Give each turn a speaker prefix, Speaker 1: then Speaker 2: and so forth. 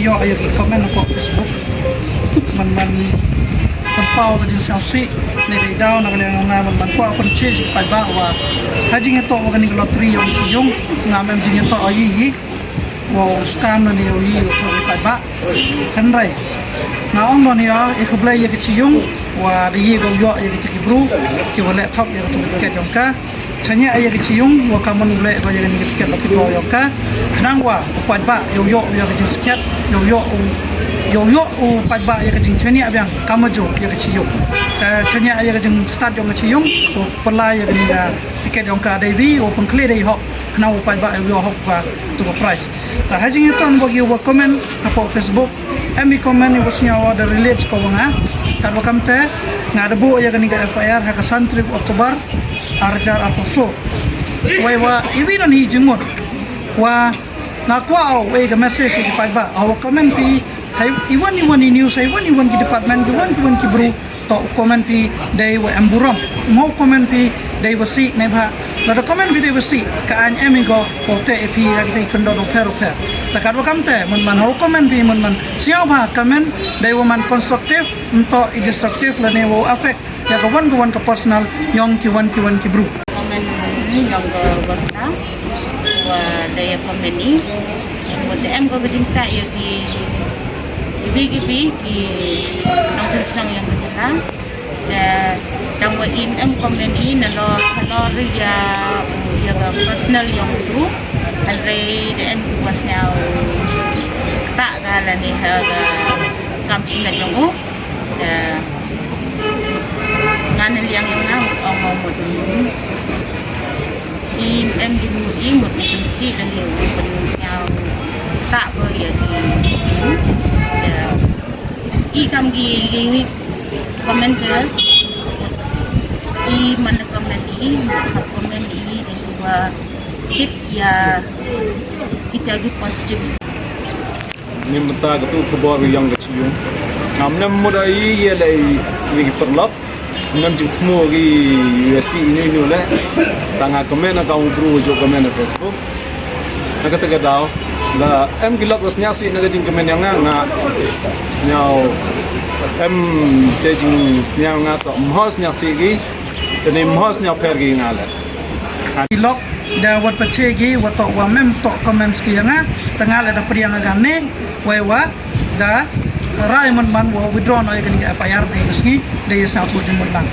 Speaker 1: yo ayo komen ko Facebook man pau ka jing sausi ni daw na kanya nga man ko apun cheese pa ba wa hajing ito wa kani lottery yung siyong nga mem jing ito ayi wo scam na ni yi so pa ba hanrai na ong no ni ya ikblay ya kiyong wa di yi go yo ya kibru ki wa laptop ya to tiket yung ka chanya aya kiyong wa kamun le ro ya ni tiket lo pido yung ka nang wa pa ba yo ya kiyong sket yo padba ya kajing chania abyang kamajo ya kachiyong chania ya kajing start yung kachiyong o pala ya kani tiket yung ka dai o pangkle dai hok kana o padba yo hok ba to price ta hajing ito ang wagi wa comment apo Facebook emi comment ni bosnya wa the relates ko nga kan wakam te nga debu ya kani ka FIR ha ka santri Oktober arjar aposo wa iwi non hi jingot wa na kwa o ga message di padba o comment pi iwan ni news iwan ki department iwan ki bro to comment pi dai wa amburam mau comment pi dai wasi ne bha la comment pi dai wasi ka an emigo o te pi ya dai kondo do pero ta ka kam te man ho comment pi man siaw bha comment dai wa man constructive to destructive la ne wo affect ya ka wan ka personal yong ki wan ki bro
Speaker 2: comment ni yong go basta wa dai comment ni mo te em go gidinta yo ki gibi ki nong chang yang kita dan wa in em komen in lo ya personal yang tu andre de em was now tak gala ni ha kam chinga yang ngan yang na ong mo in em di mo si dan yo now tak boleh ikam gi komentar mana komen ini dan juga tip ya kita lagi positif
Speaker 3: ni mata tu khabar yang kecil namna murai ye lai ni perlap nam jutmo gi USC ini nula tanga komen account bro jo komen Facebook nak kata daw la em gilak usnya si na jing komen yang nga snyao em te jing snyao nga to mhos nya si gi tene mhos nya per gi nga la
Speaker 1: gilak da wat pachegi wat to wa mem to comments ki nga tanga la da priang agane wa da rai man wa withdraw no ya kan FIR dai meski dai sa to jun mun lang